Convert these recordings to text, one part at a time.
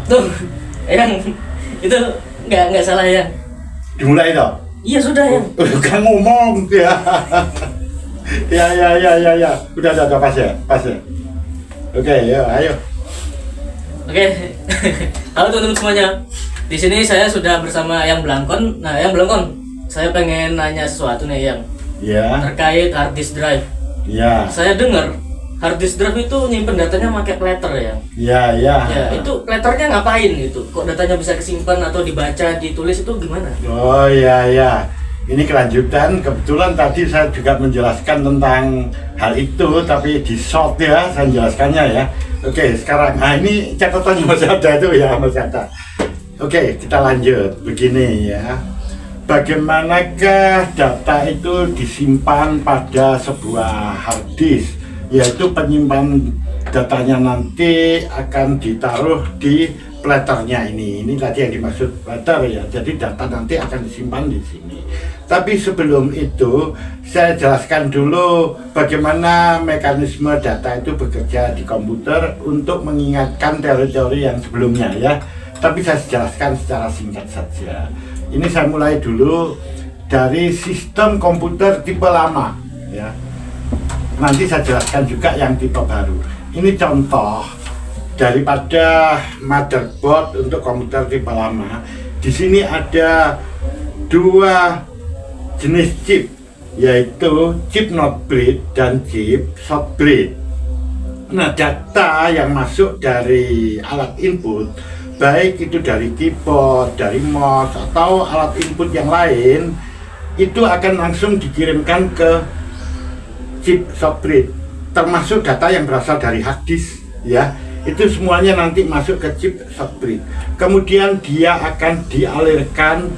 Tuh, yang itu nggak salah ya. Dimulai toh? Iya sudah ya. Kan ngomong ya. Ya. Udah pas ya. Oke, ya, ayo. Oke. Halo teman-teman semuanya. Di sini saya sudah bersama Yang Blangkon. Nah, Yang Blangkon, saya pengen nanya sesuatu nih yang terkait hard disk drive. Ya. Saya dengar hard disk drive itu nyimpen datanya pakai platter ya. Ya. Ya, itu platternya ngapain gitu? Kok datanya bisa kesimpan atau dibaca, ditulis itu gimana? Oh ya. Ini kelanjutan, kebetulan tadi saya juga menjelaskan tentang hal itu, tapi di short ya, saya menjelaskannya ya. Oke, sekarang, ini catatan masih ada itu ya, masih ada. Oke, kita lanjut, begini ya. Bagaimanakah data itu disimpan pada sebuah hard disk, yaitu penyimpan datanya nanti akan ditaruh di platternya ini tadi yang dimaksud platter ya, jadi data nanti akan disimpan di sini. Tapi sebelum itu saya jelaskan dulu bagaimana mekanisme data itu bekerja di komputer untuk mengingatkan teori-teori yang sebelumnya ya. Tapi saya jelaskan secara singkat saja. Ini saya mulai dulu dari sistem komputer tipe lama ya. Nanti saya jelaskan juga yang tipe baru. Ini contoh daripada motherboard untuk komputer tipe lama. Di sini ada dua jenis chip, yaitu chip not breed dan chip short breed. Nah, data yang masuk dari alat input, baik itu dari keyboard, dari mouse atau alat input yang lain, itu akan langsung dikirimkan ke chip short breed, termasuk data yang berasal dari hard disk ya. Itu semuanya nanti masuk ke chip short breed. Kemudian dia akan dialirkan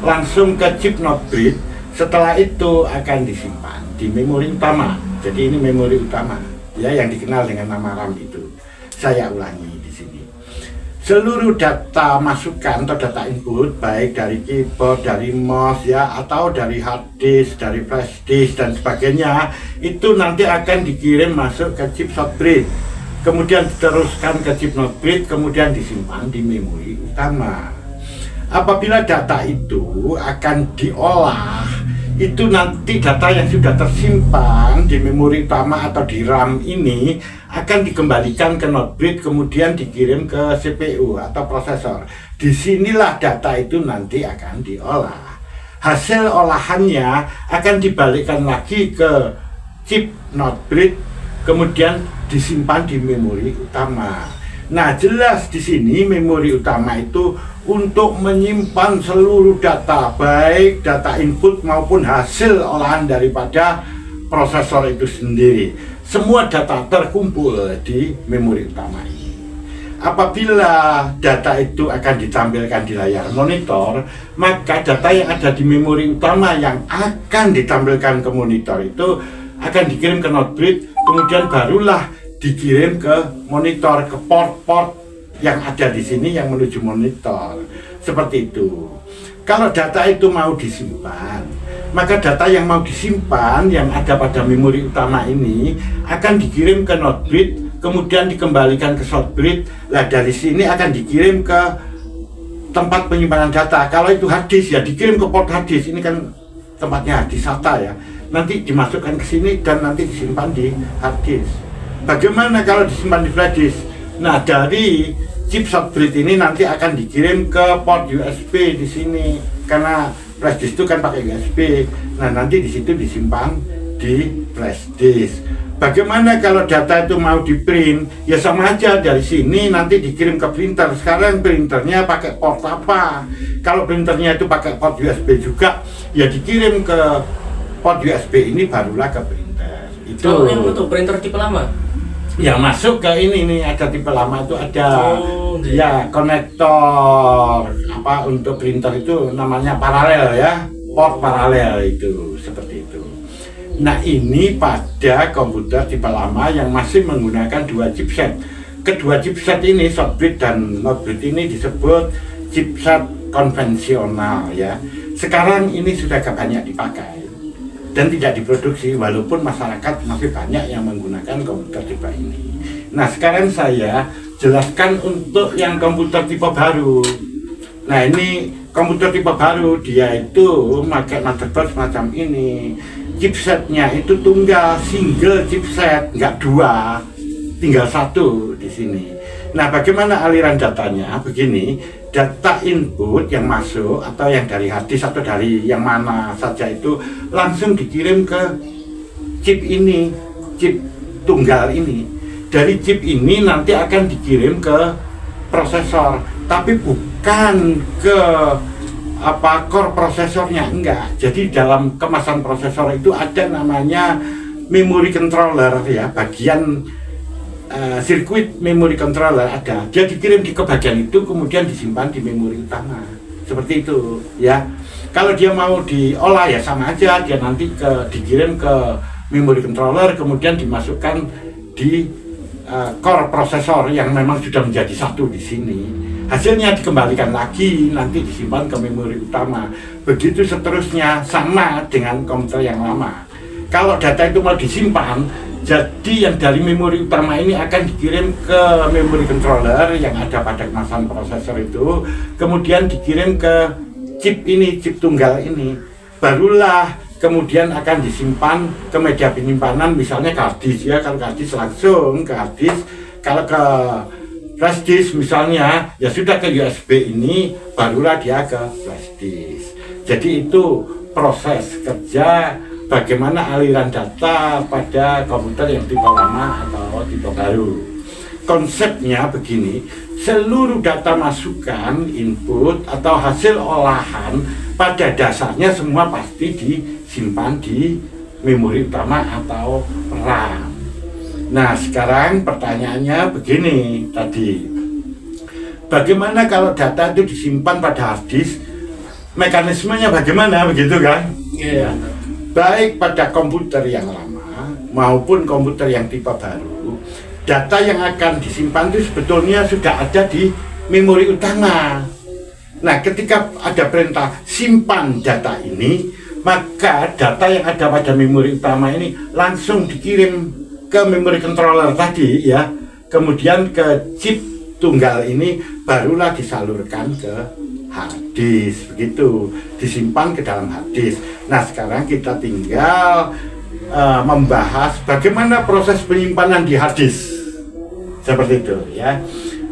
langsung ke chip not breed. Setelah itu akan disimpan di memori utama. Jadi ini memori utama ya, yang dikenal dengan nama RAM itu. Saya ulangi di sini. Seluruh data masukan atau data input, baik dari keyboard, dari mouse ya, atau dari hard disk, dari flash disk dan sebagainya, itu nanti akan dikirim masuk ke chip short breed. Kemudian diteruskan ke chip not breed, kemudian disimpan di memori utama. Apabila data itu akan diolah, itu nanti data yang sudah tersimpan di memori utama atau di RAM ini akan dikembalikan ke not breed, kemudian dikirim ke CPU atau prosesor. Disinilah data itu nanti akan diolah. Hasil olahannya akan dibalikkan lagi ke chip not breed, kemudian disimpan di memori utama. Nah, jelas di sini memori utama itu untuk menyimpan seluruh data, baik data input maupun hasil olahan daripada prosesor itu sendiri. Semua data terkumpul di memori utama ini. Apabila data itu akan ditampilkan di layar monitor, maka data yang ada di memori utama yang akan ditampilkan ke monitor itu akan dikirim ke not breed, kemudian barulah dikirim ke monitor, ke port-port yang ada di sini yang menuju monitor. Seperti itu. Kalau data itu mau disimpan, maka data yang mau disimpan yang ada pada memori utama ini akan dikirim ke not breed, kemudian dikembalikan ke short breed. Lah dari sini akan dikirim ke tempat penyimpanan data. Kalau itu hard disk ya dikirim ke port hard disk. Ini kan tempatnya hard disk SATA ya. Nanti dimasukkan ke sini dan nanti disimpan di hard disk. Bagaimana kalau disimpan di flash disk? Nah, dari chip short breed ini nanti akan dikirim ke port USB di sini, karena flash disk itu kan pakai USB. Nah, nanti di situ disimpan di flash disk. Bagaimana kalau data itu mau di print? Ya sama aja, dari sini nanti dikirim ke printer. Sekarang printernya pakai port apa? Kalau printernya itu pakai port USB juga, ya dikirim ke port USB ini barulah ke printer. Itu. Oh, yang betul printer tipe lama. Yang masuk ke ini nih, ada tipe lama itu ada ya konektor apa untuk printer itu namanya paralel ya, port paralel itu seperti itu. Nah, ini pada komputer tipe lama yang masih menggunakan dua chipset. Kedua chipset ini short breed dan not breed ini disebut chipset konvensional ya. Sekarang ini sudah banyak dipakai dan tidak diproduksi, walaupun masyarakat masih banyak yang menggunakan komputer tipe ini. Nah, sekarang saya jelaskan untuk yang komputer tipe baru. Nah, ini komputer tipe baru, dia itu pakai motherboard semacam ini. Chipsetnya itu tunggal, single chipset, nggak dua, tinggal satu di sini. Nah, bagaimana aliran datanya? Begini, data input yang masuk atau yang dari hard disk atau dari yang mana saja itu langsung dikirim ke chip ini, chip tunggal ini. Dari chip ini nanti akan dikirim ke prosesor, tapi bukan ke core prosesornya, enggak. Jadi dalam kemasan prosesor itu ada namanya memory controller ya, bagian sirkuit memory controller ada. Dia dikirim ke bagian itu, kemudian disimpan di memori utama. Seperti itu ya. Kalau dia mau diolah ya sama aja, dia nanti dikirim ke memory controller, kemudian dimasukkan di core prosesor yang memang sudah menjadi satu di sini. Hasilnya dikembalikan lagi, nanti disimpan ke memori utama. Begitu seterusnya, sama dengan komputer yang lama. Kalau data itu mau disimpan, jadi yang dari memori utama ini akan dikirim ke memory controller yang ada pada kemasan prosesor itu, kemudian dikirim ke chip ini, chip tunggal ini. Barulah kemudian akan disimpan ke media penyimpanan, misalnya ke hard disk ya. Kalau ke hard disk langsung ke hard disk, kalau ke flash disk misalnya ya sudah ke USB ini, barulah dia ke flash disk. Jadi itu proses kerja bagaimana aliran data pada komputer yang tipe lama atau tipe baru. Konsepnya begini, seluruh data masukan, input atau hasil olahan pada dasarnya semua pasti disimpan di memori utama atau RAM. Nah, sekarang pertanyaannya begini tadi. Bagaimana kalau data itu disimpan pada hard disk? Mekanismenya bagaimana, begitu kan? Iya. Baik pada komputer yang lama maupun komputer yang tipe baru, data yang akan disimpan itu sebetulnya sudah ada di memori utama. Nah, ketika ada perintah simpan data ini, maka data yang ada pada memori utama ini langsung dikirim ke memory controller tadi ya, kemudian ke chip tunggal ini, barulah disalurkan ke hard disk, begitu, disimpan ke dalam hard disk. Nah, sekarang kita tinggal membahas bagaimana proses penyimpanan di hard disk, seperti itu ya.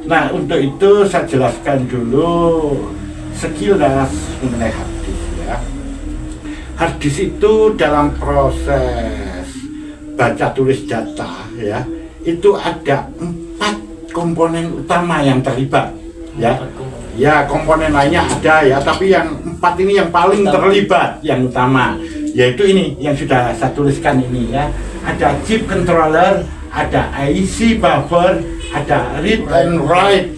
Nah, untuk itu saya jelaskan dulu sekilas mengenai hard disk ya. Hard disk itu dalam proses baca tulis data ya, itu ada 4 komponen utama yang terlibat ya. Ya, komponen lainnya ada ya, tapi yang 4 ini yang paling terlibat, yang utama, yaitu ini yang sudah saya tuliskan ini ya. Ada chip controller, ada IC buffer, ada read and write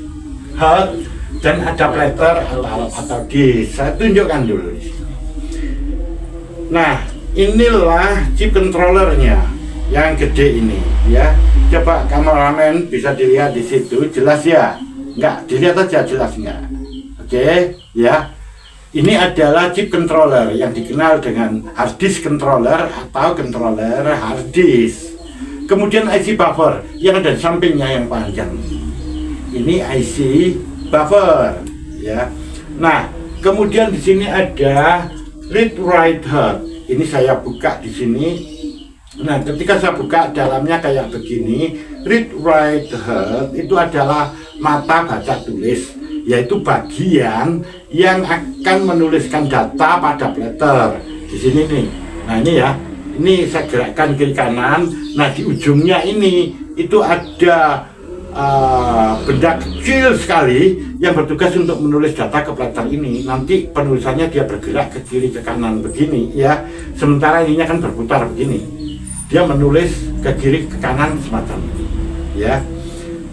head, dan ada platter atau disk. Saya tunjukkan dulu di sini. Nah, inilah chip controllernya yang gede ini ya. Coba kameramen bisa dilihat di situ, jelas ya? Enggak, dilihat aja jelas enggak? Oke, ya. Ini adalah chip controller yang dikenal dengan hard disk controller atau controller hard disk. Kemudian IC buffer yang ada di sampingnya yang panjang. Ini IC buffer, ya. Nah, kemudian di sini ada read write head. Ini saya buka di sini. Nah, ketika saya buka dalamnya kayak begini, read write head itu adalah mata baca tulis, yaitu bagian yang akan menuliskan data pada platter. Di sini nih. Nah, ini ya. Ini saya gerakkan kiri kanan. Nah, di ujungnya ini itu ada benda kecil sekali yang bertugas untuk menulis data ke platter ini. Nanti penulisannya dia bergerak ke kiri ke kanan begini ya. Sementara ininya kan berputar begini. Dia menulis ke kiri ke kanan semacam ini ya.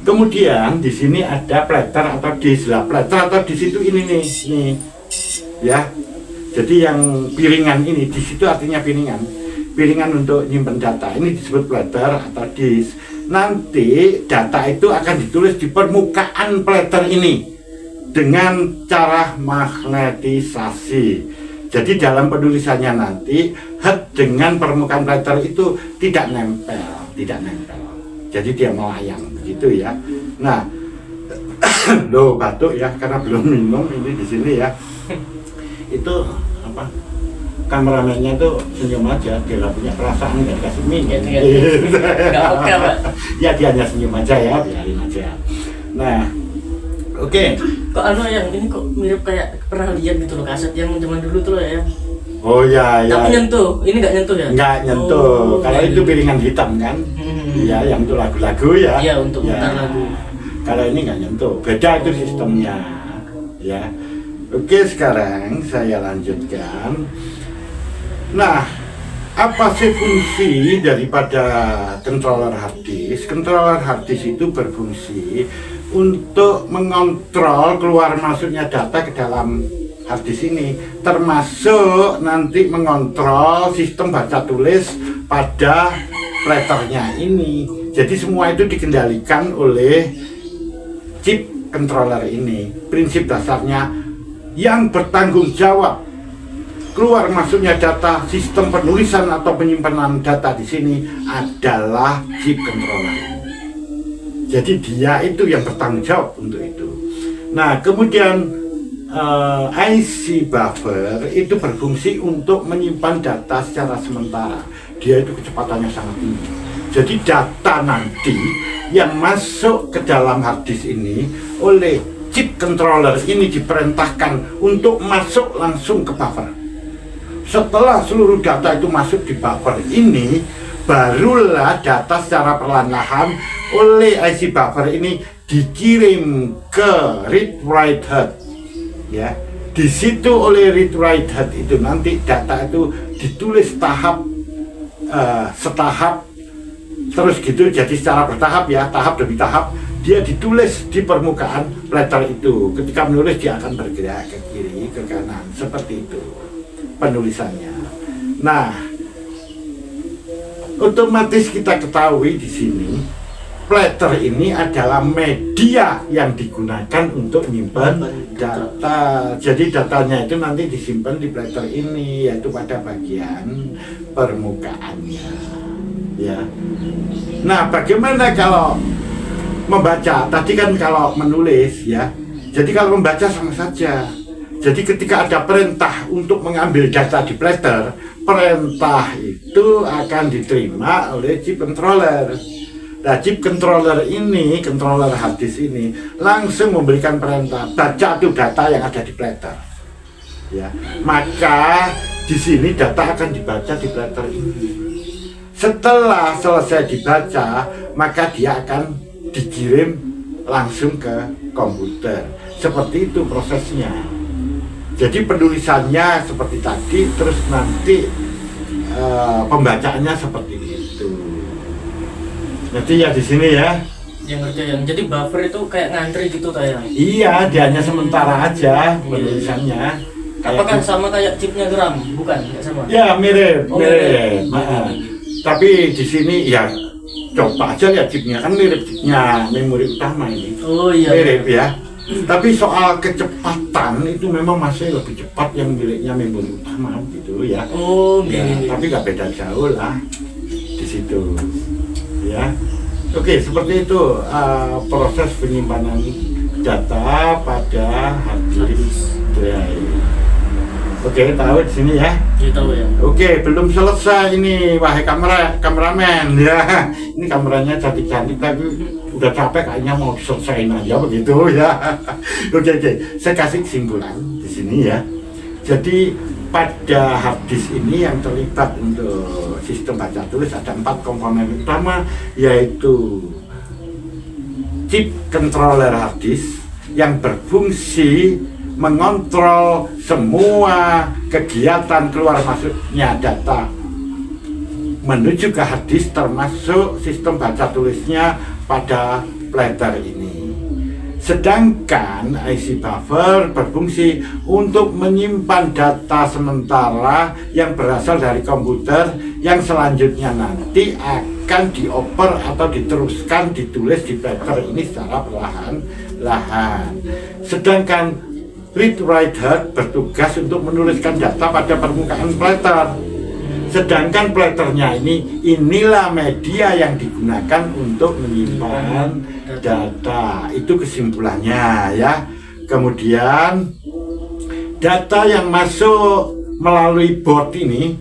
Kemudian di sini ada platter atau disk. Lah, platter atau disk itu ini nih, ya. Jadi yang piringan ini, disk itu artinya piringan. Piringan untuk nyimpen data ini disebut platter atau disk. Nanti data itu akan ditulis di permukaan platter ini dengan cara magnetisasi. Jadi dalam penulisannya nanti head dengan permukaan platter itu tidak nempel. Jadi dia melayang begitu ya. Nah, Loh, batuk ya karena belum minum ini di sini ya. Itu apa? Kameramennya tuh senyum aja, dia nggak punya perasaan, nggak dikasih minum. Nggak peka, Pak. Ya dia hanya senyum aja ya, biarin aja. Nah, oke. Kok yang ini kok mirip kayak pernah lihat gitu loh, kaset yang zaman dulu tuh loh ya. Oh ya, ya. Tapi nyentuh, ini nggak nyentuh ya? Nggak nyentuh, kalau itu piringan hitam kan? Ya, yang itu lagu-lagu ya. Iya, untuk mutar lagu. Kalau ini nggak nyentuh, beda itu sistemnya. Ya, oke sekarang saya lanjutkan. Nah, apa sih fungsi daripada controller hard disk? Controller hard disk itu berfungsi untuk mengontrol keluar masuknya data ke dalam hard disk ini, termasuk nanti mengontrol sistem baca tulis pada letternya ini. Jadi semua itu dikendalikan oleh chip controller ini. Prinsip dasarnya yang bertanggung jawab keluar masuknya data, sistem penulisan atau penyimpanan data di sini adalah chip controller. Jadi dia itu yang bertanggung jawab untuk itu. Nah, kemudian IC buffer itu berfungsi untuk menyimpan data secara sementara. Dia itu kecepatannya sangat tinggi. Jadi data nanti yang masuk ke dalam hard disk ini oleh chip controller ini diperintahkan untuk masuk langsung ke buffer. Setelah seluruh data itu masuk di buffer ini, barulah data secara perlahan-lahan oleh IC buffer ini dikirim ke read-write head. Ya, di situ oleh read-write head itu nanti data itu ditulis setahap, terus gitu, jadi secara bertahap ya, tahap demi tahap dia ditulis di permukaan platter itu. Ketika menulis dia akan bergerak ke kiri, ke kanan, seperti itu penulisannya. Nah, otomatis kita ketahui di sini platter ini adalah media yang digunakan untuk menyimpan data. Jadi datanya itu nanti disimpan di platter ini, yaitu pada bagian permukaannya. Ya. Nah, bagaimana kalau membaca? Tadi kan kalau menulis ya. Jadi kalau membaca sama saja. Jadi ketika ada perintah untuk mengambil data di platter, perintah itu akan diterima oleh chip controller. Nah, chip controller ini, controller hard disk ini langsung memberikan perintah baca tuh data yang ada di platter. Ya, maka di sini data akan dibaca di platter ini. Setelah selesai dibaca, maka dia akan dikirim langsung ke komputer. Seperti itu prosesnya. Jadi penulisannya seperti tadi, terus nanti pembacaannya seperti itu. Jadi ya di sini ya. Yang ngerti yang. Jadi buffer itu kayak ngantri gitu kayak. Iya, dia hanya sementara aja penulisannya. Apakah sama kayak chipnya RAM? Bukan, nggak sama. Ya mirip, mirip. Tapi di sini ya coba aja lihat chipnya, kan mirip chipnya memori utama ini. Oh iya. Mirip ya. Tapi soal kecepatan itu memang masih lebih cepat yang miliknya memori utama gitu ya. Oh, ya, tapi nggak beda jauh lah di situ. Ya, oke seperti itu proses penyimpanan data pada hard disk drive. Oke, tahu di sini ya? Iya tahu ya. Oke, belum selesai ini, wahai kameramen ya. Ini kameranya cantik-cantik tapi udah capek kayaknya mau diselesain aja begitu ya. Oke, saya kasih kesimpulan di sini ya. Jadi pada hard disk ini yang terlibat untuk sistem baca tulis ada 4 komponen utama, yaitu chip controller hard disk yang berfungsi mengontrol semua kegiatan keluar masuknya data menuju ke hard disk, termasuk sistem baca tulisnya pada platter ini. Sedangkan IC buffer berfungsi untuk menyimpan data sementara yang berasal dari komputer yang selanjutnya nanti akan dioper atau diteruskan ditulis di platter ini secara perlahan-lahan. Sedangkan read-write head bertugas untuk menuliskan data pada permukaan platter. Sedangkan platernya inilah media yang digunakan untuk menyimpan data. Itu kesimpulannya ya. Kemudian data yang masuk melalui board ini,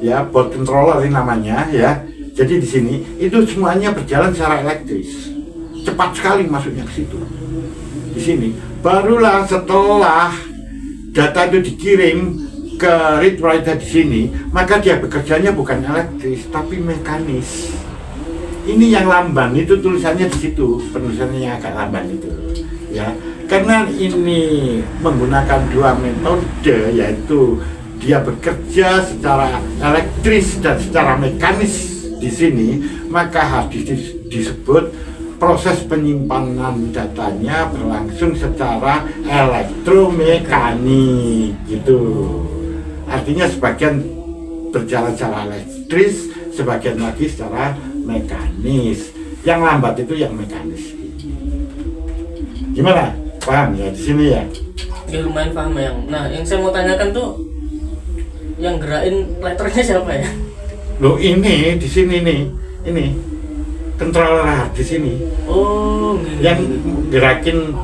ya board controller ini namanya ya. Jadi di sini itu semuanya berjalan secara elektris. Cepat sekali masuknya ke situ. Di sini barulah setelah data itu dikirim ke read writer di sini, maka dia bekerjanya bukan elektris tapi mekanis. Ini yang lamban, itu tulisannya di situ, penulisannya yang agak lamban itu, ya. Karena ini menggunakan dua metode, yaitu dia bekerja secara elektris dan secara mekanis di sini, maka harus disebut proses penyimpanan datanya berlangsung secara elektromekanik, gitu. Artinya sebagian berjalan secara elektris, sebagian lagi secara mekanis. Yang lambat itu yang mekanis. Gimana? Paham ya di sini ya? Ya lumayan paham ya. Nah, yang saya mau tanyakan tuh, yang gerakin letternya siapa ya? Loh ini di sini nih, ini controller di sini. Oh, yang gerakin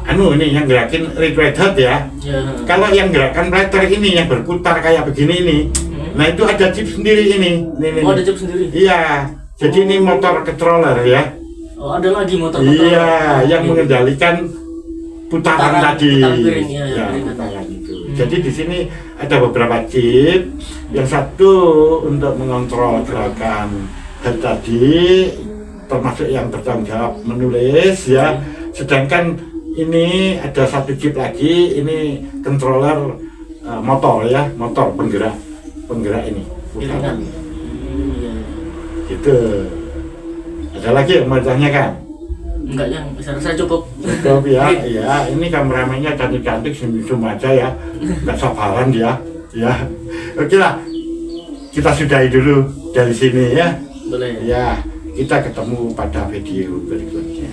yang gerakin read head ya. Kalau yang gerakan plater ini yang berputar kayak begini ini. Nah, itu ada chip sendiri ini. Oh, ada chip sendiri. Iya. Jadi ini motor controller ya. Oh, ada lagi motor controller. Iya, yang mengendalikan putaran tadi. Piring, ya, putaran itu. Jadi di sini ada beberapa chip. Yang satu untuk mengontrol gerakan head tadi, termasuk yang bertanggung jawab menulis ya. Sedangkan ini ada satu chip lagi, ini controller motor ya, motor penggerak ini putaran. Gitu. Ada lagi yang mau ditanyakan? Enggak, yang saya rasa cukup. Cukup ya. Ya, ini kameramennya cantik-cantik, senyum aja ya, nggak sabaran dia ya. Oke lah, kita sudahi dulu dari sini ya. Boleh ya. Kita ketemu pada video berikutnya.